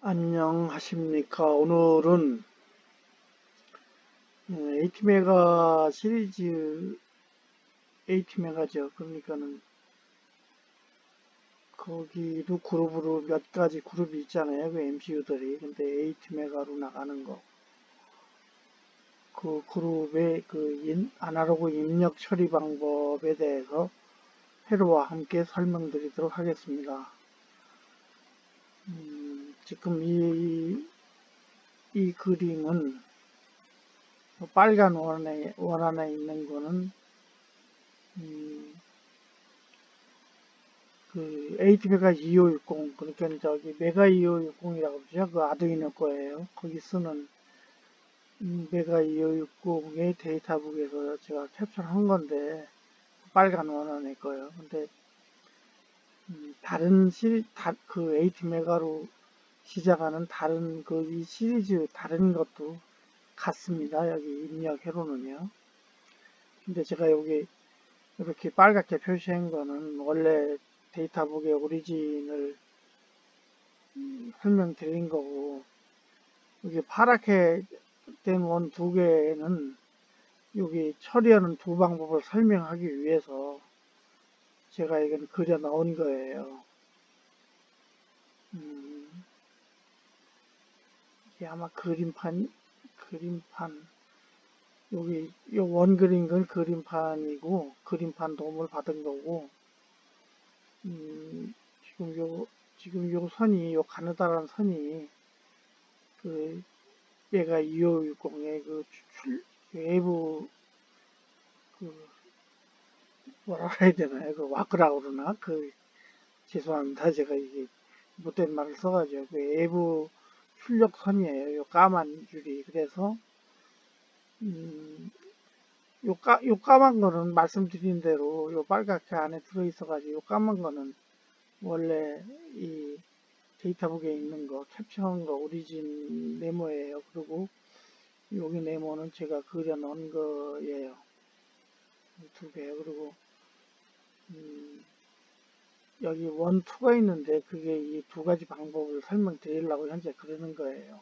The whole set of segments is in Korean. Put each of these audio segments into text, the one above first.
안녕하십니까. 오늘은 AT메가 시리즈 AT메가죠. 그러니까는 거기도 그룹으로 몇 가지 그룹이 있잖아요. 그 MCU들이. 근데 AT메가로 나가는 거. 그 그룹의 그 아날로그 입력 처리 방법에 대해서 회로와 함께 설명드리도록 하겠습니다. 지금 이 그림은 빨간 원 안에 있는 거는 그 AT메가 2560 그러니까 저기 메가 2560이라고 그러죠. 그 아두이노 거예요. 거기 쓰는 메가 2560의 데이터북에서 제가 캡처를 한 건데 빨간 원안의 거예요. 근데 다른 그 AT메가로 시작하는 다른 그 이 시리즈 다른 것도 같습니다. 여기 입력 회로는요. 근데 제가 여기 이렇게 빨갛게 표시한 거는 원래 데이터북의 오리진을 설명드린 거고, 여기 파랗게 된 원 두 개는 여기 처리하는 두 방법을 설명하기 위해서 제가 이건 그려 넣은 거예요. 이게 아마 그림판, 여기 요 원 그린 건 그림판이고, 그림판 도움을 받은 거고, 지금 요 선이, 요 가느다란 선이 그 얘가 2560의 그 외부 그 뭐라 해야 되나요? 그 와크라고 그러나? 죄송합니다. 제가 이게 못된 말을 써가지고 그 외부 출력선이에요. 요 까만 줄이. 그래서 요 까만 거는 말씀드린 대로 요 빨갛게 안에 들어있어가지고 요 까만 거는 원래 이 데이터북에 있는 거 캡처한 거 오리진 네모예요. 그리고 여기 네모는 제가 그려 놓은 거예요. 두 개. 그리고 여기 원, 투가 있는데 그게 이 두 가지 방법을 설명드리려고 현재 그러는 거예요.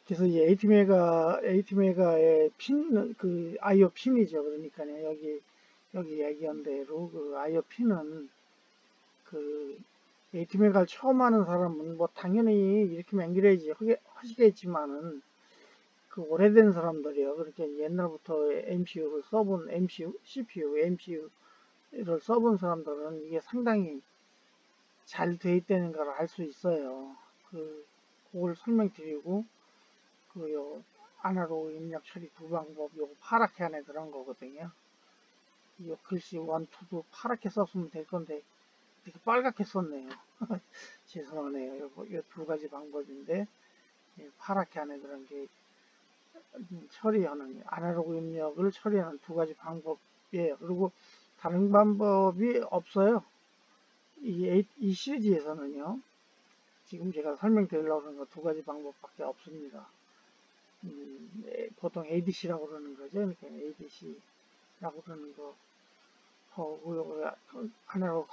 그래서 이 에이티메가의 핀, 그 IO 핀이죠. 그러니까요. 여기 얘기한 대로 그 IO 핀은 그 에이티메가를 처음 하는 사람은 뭐 당연히 이렇게 연결해야지 하시겠지만은 그 오래된 사람들이요. 그렇게 옛날부터 MCU를 써본 CPU, MCU를 써본 사람들은 이게 상당히 잘 돼 있다는 걸 알 수 있어요. 그걸 설명드리고, 아날로그 입력 처리 두 방법, 요거 파랗게 안에 들어간 거거든요. 이 글씨 원, 투도 파랗게 썼으면 될 건데, 이렇게 빨갛게 썼네요. 죄송하네요. 요 두 가지 방법인데, 파랗게 안에 들어간 게 처리하는, 아날로그 입력을 처리하는 두 가지 방법이에요. 그리고 다른 방법이 없어요. 이 시리즈에서는요. 지금 제가 설명드리려고 하는 거 두 가지 방법밖에 없습니다. 보통 ADC라고 그러는 거죠. 그러니까 ADC라고 그러는 거. 하나로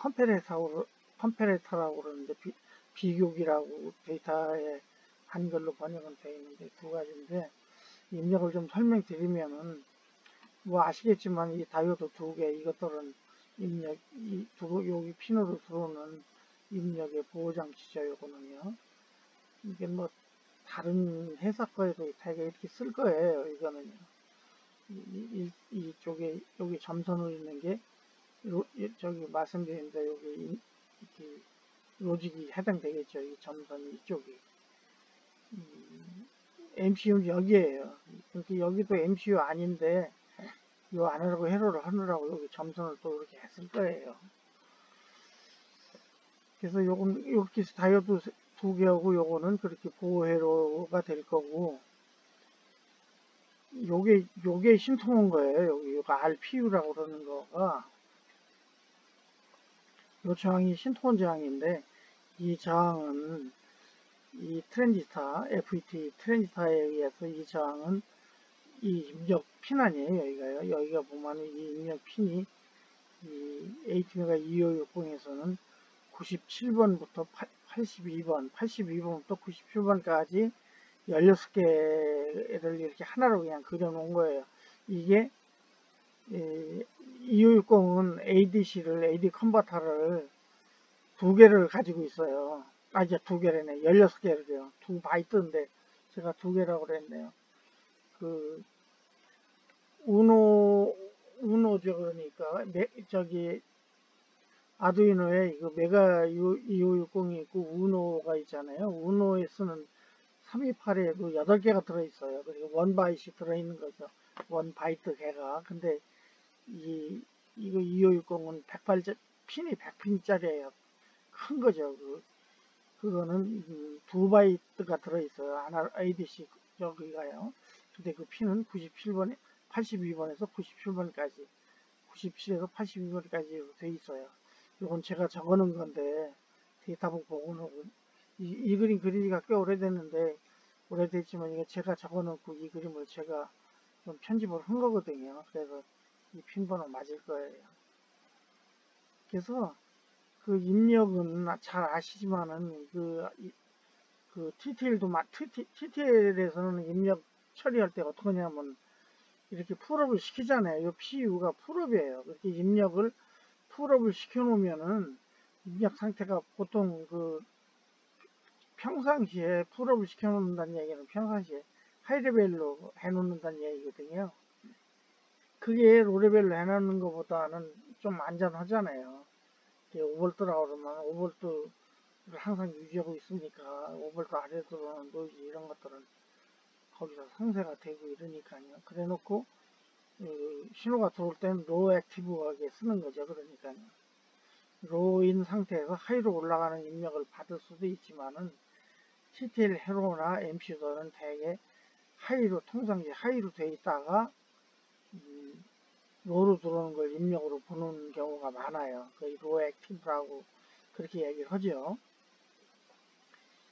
컴패레이터라고 그러는데, 비교기라고 데이터에 한글로 번역은 되어 있는데 두 가지인데, 입력을 좀 설명드리면은, 뭐 아시겠지만 이 다이오드 두 개, 이것들은 여기 핀으로 들어오는 입력의 보호장치죠. 요거는요. 이게 뭐 다른 회사 거에도 되게 이렇게 쓸 거예요. 이거는요. 이쪽에 여기 점선으로 있는 게 저기 말씀드린 데 여기 이렇게 로직이 해당되겠죠. 이 점선 이쪽이. MCU는 여기에요. 그러니까 여기도 MCU 아닌데 요 아날로그 회로를 하느라고 여기 점선을 또 이렇게 했을 거예요. 그래서 요건 이렇게 다이오드 두 개하고 요거는 그렇게 보호 회로가 될 거고, 요게 신통한 거예요. 요거 RPU라고 그러는 거가 요 저항이 신통한 저항인데, 이 저항은 이 트랜지스터 FET 트랜지스터에 의해서 이 저항은 이 입력 핀 아니에요. 여기가요. 여기가 보면 이 입력 핀이 이 AT메가 2560에서는 97번부터 82번, 82번부터 97번까지 16개를 이렇게 하나로 그냥 그려놓은 거예요. 이게 2560은 ADC를, AD 컨버터를 두 개를 가지고 있어요. 아, 이제 두 개래네. 16개를요. 두 바이트인데 제가 두 개라고 그랬네요. 그 우노죠. 그러니까 저기 아두이노에 이거 메가 2560이 있고 우노가 있잖아요. 우노에 쓰는 328에도 8개가 들어있어요. 그리고 원 바이트이 들어있는 거죠. 원 바이트 개가. 근데 이거 2560은 108, 핀이 100핀짜리예요. 큰 거죠. 그거는 두 바이트가 들어있어요. 하나 ADC 저기가요. 근데 그 핀은 97번, 82번에서 97번까지, 97에서 82번까지 돼 있어요. 이건 제가 적어놓은 건데 데이터북 보고는 이 그림 그리기가 꽤 오래됐는데 오래됐지만 이게 제가 적어놓고 이 그림을 제가 좀 편집을 한 거거든요. 그래서 이 핀 번호 맞을 거예요. 그래서 그 입력은 잘 아시지만은 그 TTL에서는 입력 처리할 때 어떻게 하냐면 이렇게 풀업을 시키잖아요. 이 PU가 풀업이에요. 그렇게 입력을 풀업을 시켜 놓으면은 입력 상태가 보통 그 평상시에 풀업을 시켜 놓는다는 얘기는 평상시에 하이레벨로 해 놓는다는 얘기거든요. 그게 로레벨로 해 놓는 것보다는 좀 안전하잖아요. 5V라고 그러면 5V를 항상 유지하고 있으니까 5V 아래로 들어오는 노이즈 이런 것들은 거기서 상쇄가 되고 이러니까요. 그래 놓고 신호가 들어올 때는 로우 액티브하게 쓰는 거죠. 그러니까요. 로우인 상태에서 하이로 올라가는 입력을 받을 수도 있지만은 TTL 헤로나 MC들은 대개 하이로 통상시 하이로 돼 있다가 로우로 들어오는 걸 입력으로 보는 경우가 많아요. 거의 로우 액티브라고 그렇게 얘기를 하죠.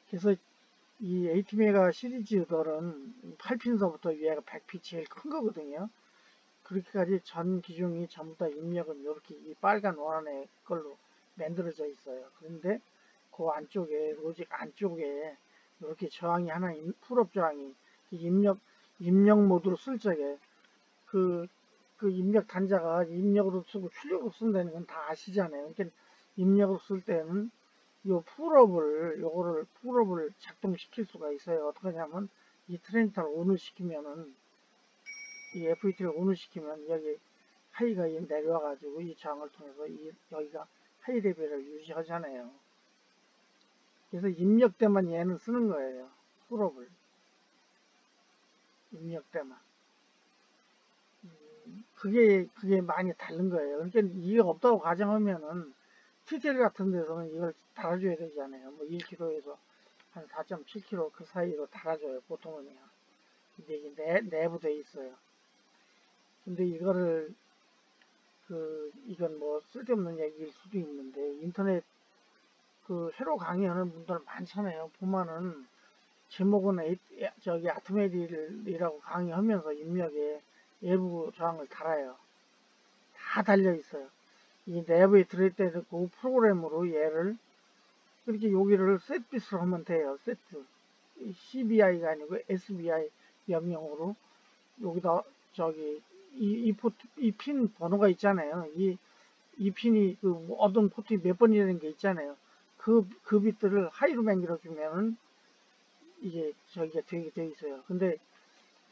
그래서 이 AT메가 시리즈들은 8핀서부터 위에가 100피 제일 큰 거거든요. 그렇게까지 전 기종이 전부 다 입력은 이렇게 이 빨간 원안의 걸로 만들어져 있어요. 그런데 그 안쪽에 로직 안쪽에 이렇게 저항이 하나 풀업 저항이 입력 모드로 쓸 적에 그, 그 입력 단자가 입력으로 쓰고 출력으로 쓴다는 건 다 아시잖아요. 그러니까 입력으로 쓸 때는 요거를 풀업을 작동시킬 수가 있어요. 어떻게 하냐면 이 트랜지스터를 온을 시키면은 이 FET를 온을 시키면 여기 하이가 내려와가지고 이 저항을 통해서 여기가 하이 레벨을 유지하잖아요. 그래서 입력 때만 얘는 쓰는 거예요. 풀업을. 입력 때만. 그게 많이 다른 거예요. 그러니까 이게 없다고 가정하면은 TTL 같은 데서는 이걸 달아줘야 되잖아요. 뭐 1kg에서 한 4.7kg 그 사이로 달아줘요. 보통은요. 근데 이게 내부돼 있어요. 근데 이건 뭐 쓸데없는 얘기일 수도 있는데 인터넷 새로 강의하는 분들 많잖아요. 보면은 제목은 저기 아트메디라고 강의하면서 입력에 외부 저항을 달아요. 다 달려 있어요. 이 내부에 들어있다는 그 프로그램으로 얘를 그렇게 여기를 셋빗으로 하면 돼요. 세트. CBI가 아니고 SBI 명령으로 여기다 저기 이 핀 번호가 있잖아요. 이 핀이 어떤 포트에 몇 번이라는 게 있잖아요. 그 bit들을 하이로 만들어주면은 이게 저기가 되게 있어요. 근데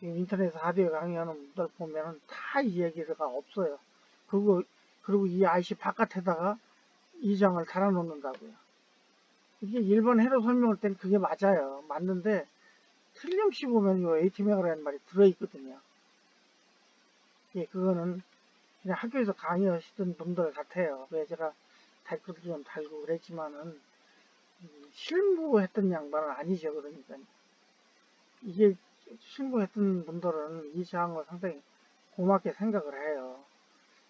인터넷 하드웨어 강의하는 분들 보면은 다 이 얘기가 없어요. 그리고 이 IC 바깥에다가 이 장을 달아놓는다고요. 이게 일본 해로 설명할 때는 그게 맞아요. 맞는데 틀림없이 보면 이 ATM이라는 말이 들어있거든요. 예, 그거는 그냥 학교에서 강의하시던 분들 같아요. 왜 제가 댓글도 좀 달고 그랬지만은 실무했던 양반은 아니죠. 그러니까 이게 실무했던 분들은 이 사항을 상당히 고맙게 생각을 해요.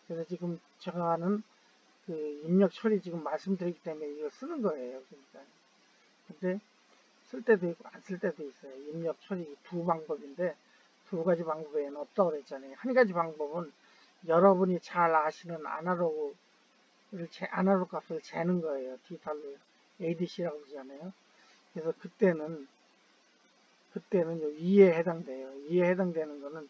그래서 지금 제가 하는 입력 처리 지금 말씀드리기 때문에 이걸 쓰는 거예요. 그러니까. 근데 쓸 때도 있고 안 쓸 때도 있어요. 입력 처리 두 방법인데 두 가지 방법에는 없다고 그랬잖아요. 한 가지 방법은 여러분이 잘 아시는 아날로그 값을 재는 거예요. 디지털로 ADC라고 그러잖아요. 그래서 그때는 요 2에 해당돼요. 2에 해당되는 거는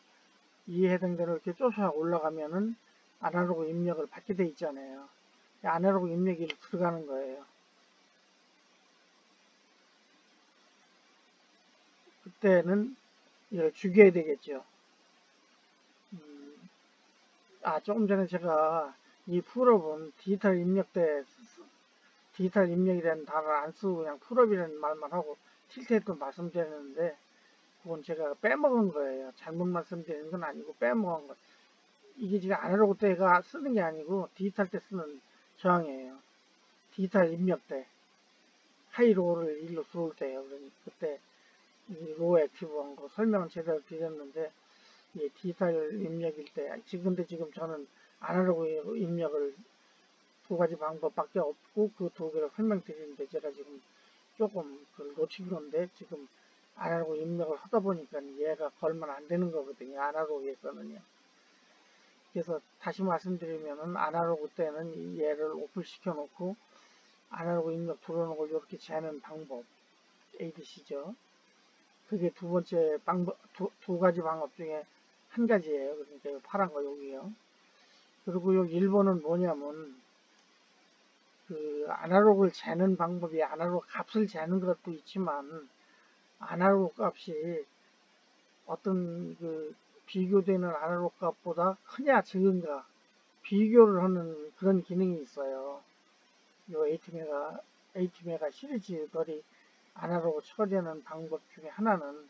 2에 해당되는 이렇게 쫓아 올라가면은 아날로그 입력을 받게 돼 있잖아요. 아날로그 입력이 들어가는 거예요. 그때는 이걸 죽여야 되겠죠. 음, 조금 전에 제가 이 풀업은 디지털 입력이라는 단어를 안 쓰고 그냥 풀업이라는 말만 하고 틸트했던 말씀드렸는데 그건 제가 빼먹은 거예요. 잘못 말씀드리는 건 아니고 빼먹은 거. 이게 지금 아날로그 때가 쓰는 게 아니고 디지털 때 쓰는 저항이에요. 디지털 입력 때 하이로우를 일로 들어올 때예요. 그러니 그때 이 로우 액티브한 거 설명은 제대로 드렸는데 이 디지털 입력일 때 근데 지금 저는 아날로그 입력을 두 가지 방법밖에 없고 그 두 개를 설명드리는데 제가 지금 조금 그걸 놓친 건데 지금 아날로그 입력을 하다 보니까 얘가 걸면 안 되는 거거든요. 아날로그에서는요. 그래서 다시 말씀드리면은 아날로그 때는 얘를 오픈 시켜 놓고 아날로그 입력 들어오는 걸 이렇게 재는 방법 ADC죠. 그게 두 번째 방법, 두 가지 방법 중에 한 가지예요. 그러니까 파란 거 여기요. 그리고 여기 1번은 뭐냐면 그 아날로그를 재는 방법이 아날로그 값을 재는 것도 있지만 아날로그 값이 어떤 그 비교되는 아날로그 값보다 크냐 적은가 비교를 하는 그런 기능이 있어요. 요 AT메가 시리즈들이 아날로그 처리하는 방법 중에 하나는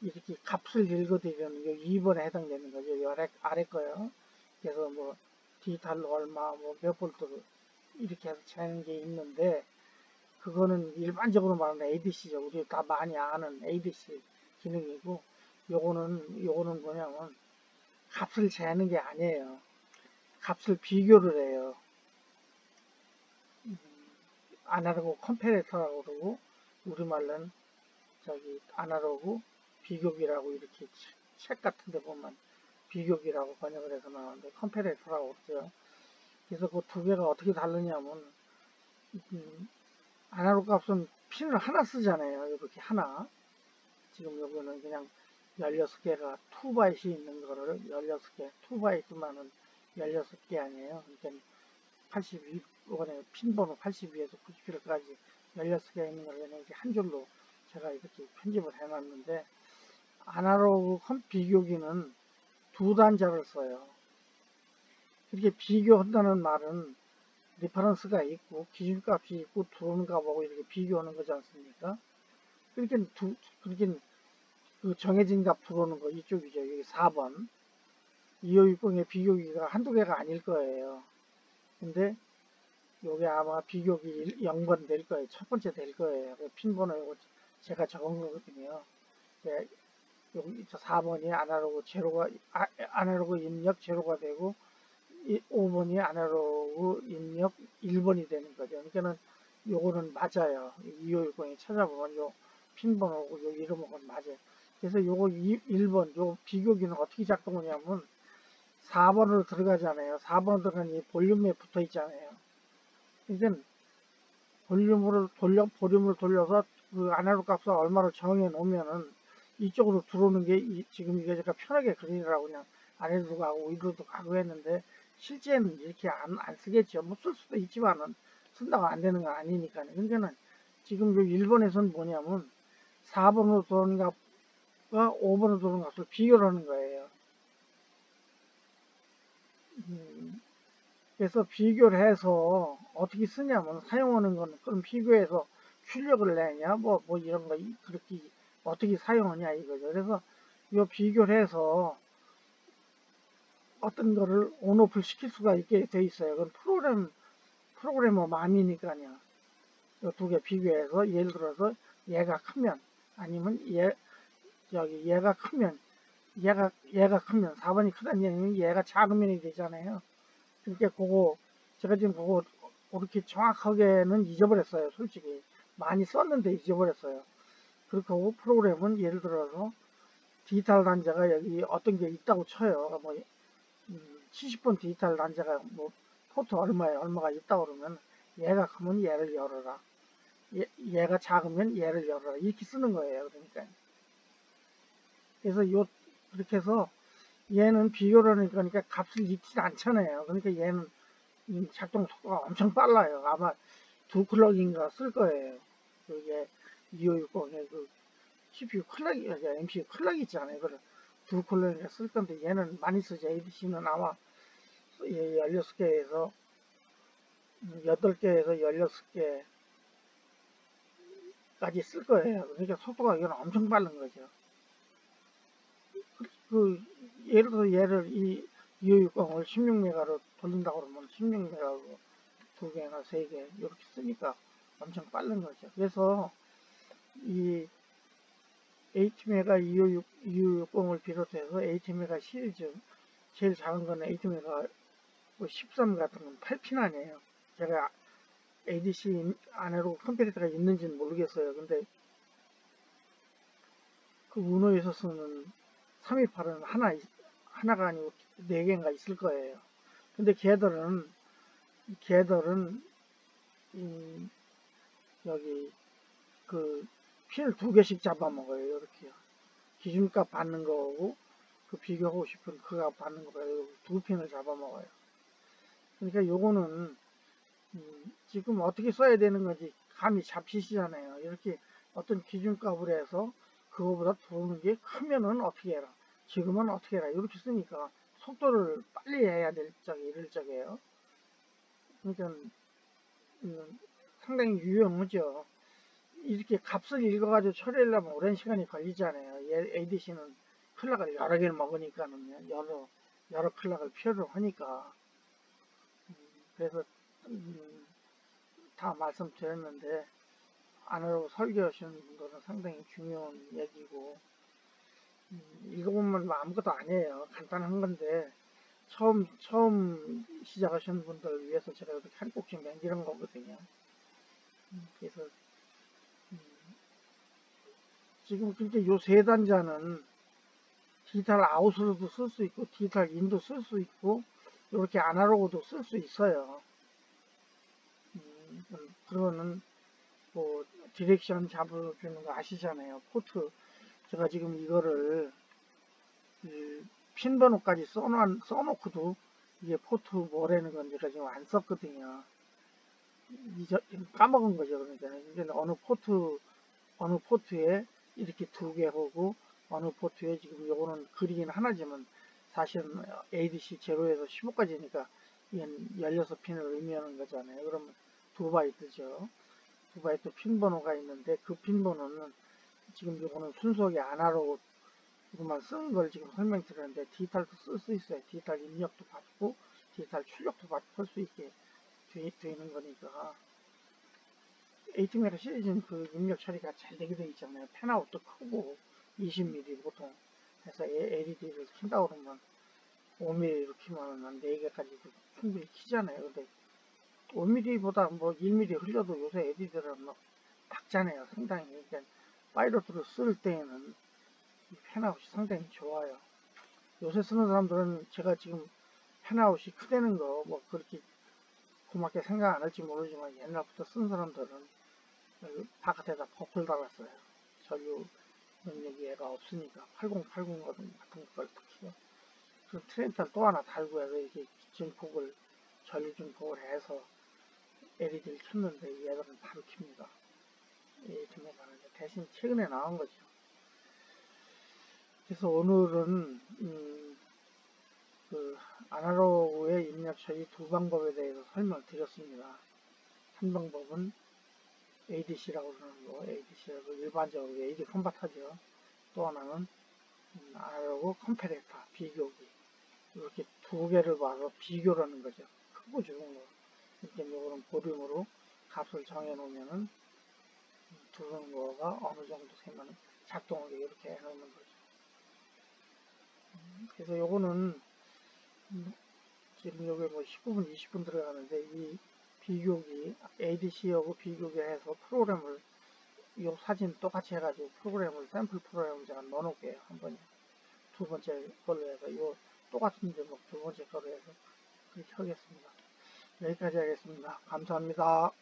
이렇게 값을 읽어드리는 요 2번에 해당되는 거죠. 요 아래 거요. 그래서 뭐 디지털로 얼마 뭐 몇 볼트 이렇게 해서 재는 게 있는데 그거는 일반적으로 말하는 ADC죠. 우리 다 많이 아는 ADC 기능이고 요거는 뭐냐면 값을 재는 게 아니에요. 값을 비교를 해요. 아날로그 컴패레터라고 그러고 우리말로는 저기 아날로그 비교기라고 이렇게 책 같은 데 보면 비교기라고 번역을 해서 나오는데 컴패레터라고 그러죠. 그래서 그 두 개가 어떻게 다르냐면 아날로그 값은 핀을 하나 쓰잖아요. 이렇게 하나. 지금 여기는 그냥 16개가 2바이트이 있는 거를 16개, 2바이트만은 16개 아니에요. 그러니까 82, 이번에 핀 번호 82에서 97까지 16개가 있는 걸 그냥 이렇게 한 줄로 제가 이렇게 편집을 해놨는데 아날로그 비교기는 두 단자를 써요. 이렇게 비교한다는 말은 리퍼런스가 있고 기준값이 있고 들어오는 값하고 이렇게 비교하는 거지 않습니까? 그렇게 그 정해진 값 들어오는 거 이쪽이죠. 여기 4번. 2560의 비교기가 한두 개가 아닐 거예요. 근데 요게 아마 비교기 0번 될 거예요. 첫 번째 될 거예요. 핀 번호 이거 제가 적은 거거든요. 네, 여기 4번이 아날로그 입력 제로가 되고 5번이 아날로그 입력 1번이 되는 거죠. 그러니까는 요거는 맞아요. 2560이 찾아보면 요 핀 번호고 요 이름하고 맞아요. 그래서 요거 1번 요 비교기는 어떻게 작동하냐면 4번으로 들어가잖아요. 4번으로 들어가니 볼륨에 붙어 있잖아요. 그러니까 볼륨을 돌려서 그 아날로그 값을 얼마로 정해 놓으면은 이쪽으로 들어오는 게 지금 이게 제가 편하게 그리느라고 그냥 아래로도 가고 위로도 가고 했는데 실제는 이렇게 안 쓰겠죠. 뭐 쓸 수도 있지만은 쓴다고 안 되는 건 아니니까요. 그러니까는 지금 요 1번에서는 뭐냐면 4번으로 들어오는 값과 5번으로 들어오는 값을 비교를 하는 거예요. 그래서 비교를 해서 어떻게 쓰냐면 사용하는 거는 그럼 비교해서 출력을 내냐 뭐 이런 거 그렇게 어떻게 사용하냐 이거죠. 그래서 이 비교를 해서 어떤 거를 온오프를 시킬 수가 있게 돼 있어요. 그건 프로그래머 마음이니까요. 이 두 개 비교해서 예를 들어서 얘가 크면 아니면 얘가 크면 얘가 크면 4번이 크다는 얘기는 얘가 작으면 되잖아요. 그러니까 그거 제가 지금 그거 그렇게 정확하게는 잊어버렸어요. 솔직히 많이 썼는데 잊어버렸어요. 그렇게 하고 프로그램은 예를 들어서 디지털 단자가 여기 어떤 게 있다고 쳐요. 뭐 70번 디지털 단자가 뭐 포트 얼마가 있다 그러면 얘가 크면 얘를 열어라. 얘가 작으면 얘를 열어라. 이렇게 쓰는 거예요. 그러니까. 그래서 그렇게 해서 얘는 비교를 하니까 값을 잊지 않잖아요. 그러니까 얘는 작동 속도가 엄청 빨라요. 아마 2클럭인가 쓸 거예요. 그게 2560에 그 CPU 클럭이, MPU 클럭 있잖아요. 그걸 2클럭인가 쓸 건데 얘는 많이 쓰죠. ADC는 아마 16개에서 8개에서 16개까지 쓸 거예요. 그러니까 속도가 이건 엄청 빠른 거죠. 예를 들어 이 2560을 16메가로 돌린다고 그러면 16메가로 2개나 3개 이렇게 쓰니까 엄청 빠른 거죠. 그래서 이 HME가 2560을 비롯해서 HME가 시리즈 제일 작은 거는 HME가 13 같은 건 8핀 아니에요. 제가 ADC 안으로 컴퓨터가 있는지는 모르겠어요. 근데 그 우노에서 쓰는 328은 하나가 아니고 4개인가 있을 거예요. 근데 걔들은 여기 그 핀을 2개씩 잡아먹어요. 이렇게요. 기준값 받는 거고 그 비교하고 싶은 그 값 받는 거예요. 2핀을 잡아먹어요. 그러니까 요거는 지금 어떻게 써야 되는 건지 감이 잡히시잖아요. 이렇게 어떤 기준값을 해서 그거보다 도는 게 크면은 어떻게 해라. 지금은 어떻게 해라. 이렇게 쓰니까 속도를 빨리 해야 될 적이 이럴 적이에요. 그러니까 상당히 유용하죠. 이렇게 값을 읽어가지고 처리하려면 오랜 시간이 걸리잖아요. ADC는 클락을 여러 개를 먹으니까는 여러 클락을 필요로 하니까. 그래서 다 말씀드렸는데 안으로 설계하시는 분들은 상당히 중요한 얘기고 읽어보면 아무것도 아니에요. 간단한 건데 처음 시작하시는 분들을 위해서 제가 이렇게 한 꼭씩 남기는 거거든요. 그래서 지금 그렇게 요 세 단자는 디지털 아웃으로도 쓸 수 있고 디지털 인도 쓸 수 있고 이렇게 아날로그도 쓸 수 있어요. 그러면은 뭐 디렉션 잡아주는 거 아시잖아요. 포트 제가 지금 이거를 핀 번호까지 써놓고도 이게 포트 뭐라는 건지 제가 지금 안 썼거든요. 까먹은 거죠. 그러니까 어느 포트에 이렇게 2개 하고 어느 포트에 지금 요거는 그리긴 하나지만 사실은 ADC 0에서 15까지니까 이건 16핀을 의미하는 거잖아요. 그러면 2바이트죠. 2바이트 핀 번호가 있는데 그 핀 번호는 지금 요거는 순수하게 아날로그만 쓴 걸 지금 설명드렸는데 디지털도 쓸 수 있어요. 디지털 입력도 받고 디지털 출력도 받고 할 수 있게 되는 거니까 HTML 시리즈는 그 입력 처리가 잘 되게 되어 있잖아요. 펜아웃도 크고 20mm 보통 해서 LED를 킨다고 그러면 5mm로 키면 한 4개까지도 충분히 키잖아요. 근데 5mm보다 뭐 1mm 흘려도 요새 LED들은 막 박잖아요. 상당히. 그러니까 파이로트를 쓸 때에는 이 펜아웃이 상당히 좋아요. 요새 쓰는 사람들은 제가 지금 펜아웃이 크다는 거 뭐 그렇게 고맙게 생각 안 할지 모르지만 옛날부터 쓴 사람들은 바깥에다 버플 달았어요. 전류 능력이 얘가 없으니까 8080 같은 걸 특히요. 그 트렌탈 또 하나 달고 해서 이렇게 증폭을 전류 증폭을 해서 LED를 켰는데 얘들은 바로 킵니다. 대신 최근에 나온 거죠. 그래서 오늘은 그 아날로그의 입력 처리 두 방법에 대해서 설명을 드렸습니다. 한 방법은 ADC라고 그러는 거, ADC라고 일반적으로 AD 컨버터죠. 또 하나는 아날로그 컴패레터, 비교기. 이렇게 2개를 봐서 비교를 하는 거죠. 크고 적은 거. 이렇게 이거는 볼륨으로 값을 정해 놓으면은 두는 거가 어느 정도 되면 작동하게 이렇게 해 놓는 거죠. 그래서 요거는 지금 여기 뭐 19분, 20분 들어가는데 이 비교기, ADC하고 비교기 해서 프로그램을 이 사진 똑같이 해가지고 프로그램을 샘플 프로그램을 제가 넣어놓을게요. 한 번에 두 번째 걸로 해서 요 똑같은데 뭐 두 번째 거래해서 그렇게 하겠습니다. 여기까지 하겠습니다. 감사합니다.